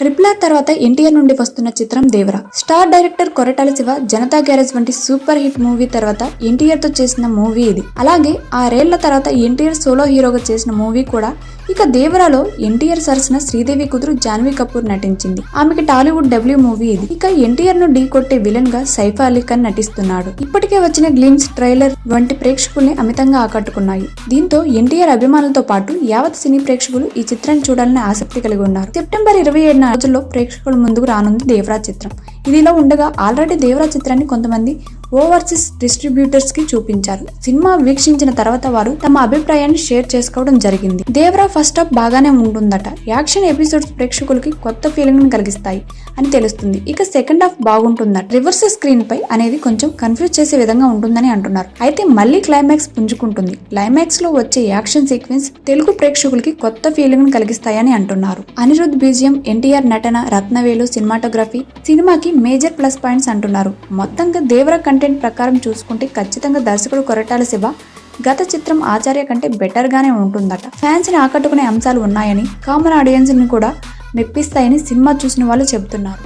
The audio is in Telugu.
RRR తర్వాత ఎన్టీఆర్ నుండి వస్తున్న చిత్రం దేవర. స్టార్ డైరెక్టర్ కొరటాల శివ జనతా గ్యారేజ్ వంటి సూపర్ హిట్ మూవీ తర్వాత ఎన్టీఆర్ తో చేసిన మూవీ ఇది. అలాగే 6 ఏళ్ల తర్వాత ఎన్టీఆర్ సోలో హీరోగా చేసిన మూవీ కూడా. ఇక దేవరలో ఎన్టీఆర్ సరసన శ్రీదేవి కూతురు జాన్వీ కపూర్ నటించింది. ఆమెకి టాలీవుడ్ డెబ్యూ మూవీ ఇది. ఇక ఎన్టీఆర్ ను ఢీ కొట్టే విలన్ గా సైఫ్ అలీ ఖాన్ నటిస్తున్నాడు. ఇప్పటికే వచ్చిన గ్లిమ్స్, ట్రైలర్ వంటి ప్రేక్షకుల్ని అమితంగా ఆకట్టుకున్నాయి. దీంతో ఎన్టీఆర్ అభిమానులతో పాటు యావత్ సినీ ప్రేక్షకులు ఈ చిత్రాన్ని చూడాలని ఆసక్తి కలిగి ఉన్నారు. సెప్టెంబర్ 27 రోజుల్లో ప్రేక్షకుల ముందుకు రానుంది దేవరా చిత్రం. ఇదిలా ఉండగా ఆల్రెడీ దేవరా చిత్రాన్ని కొంతమంది ఓవర్సీస్ డిస్ట్రిబ్యూటర్స్ కి చూపించారు. సినిమా వీక్షించిన తర్వాత వారు తమ అభిప్రాయాన్ని షేర్ చేసుకోవడం జరిగింది. దేవరా ఫస్ట్ హాఫ్ బాగానే ఉంటుందట. యాక్షన్ ఎపిసోడ్స్ ప్రేక్షకులకి కొత్త ఫీలింగ్ ని కలిగిస్తాయి అని తెలుస్తుంది. ఇక సెకండ్ హాఫ్ బాగుంటుందట. రివర్స్ స్క్రీన్ పై అనేది కొంచెం కన్ఫ్యూజ్ చేసే విధంగా ఉంటుందని అంటున్నారు. అయితే మళ్ళీ క్లైమాక్స్ పుంజుకుంటుంది. క్లైమాక్స్ లో వచ్చే యాక్షన్ సీక్వెన్స్ తెలుగు ప్రేక్షకులకి కొత్త ఫీలింగ్ ని కలిగిస్తాయని అంటున్నారు. అనిరుద్ బీజియం, ఎన్టీఆర్ నటన, రత్నవేలు, సినిమాటోగ్రఫీ సినిమాకి మేజర్ ప్లస్ పాయింట్స్ అంటున్నారు. మొత్తంగా దేవరా కంటెంట్ ప్రకారం చూసుకుంటే ఖచ్చితంగా దర్శకుడు కొరటాల శివ గత చిత్రం ఆచార్య కంటే బెటర్ గానే ఉంటుందట. ఫ్యాన్స్ ని ఆకట్టుకునే అంశాలు ఉన్నాయని, కామన్ ఆడియన్స్ ని కూడా మెప్పిస్తాయని సినిమా చూసిన వాళ్ళు చెబుతున్నారు.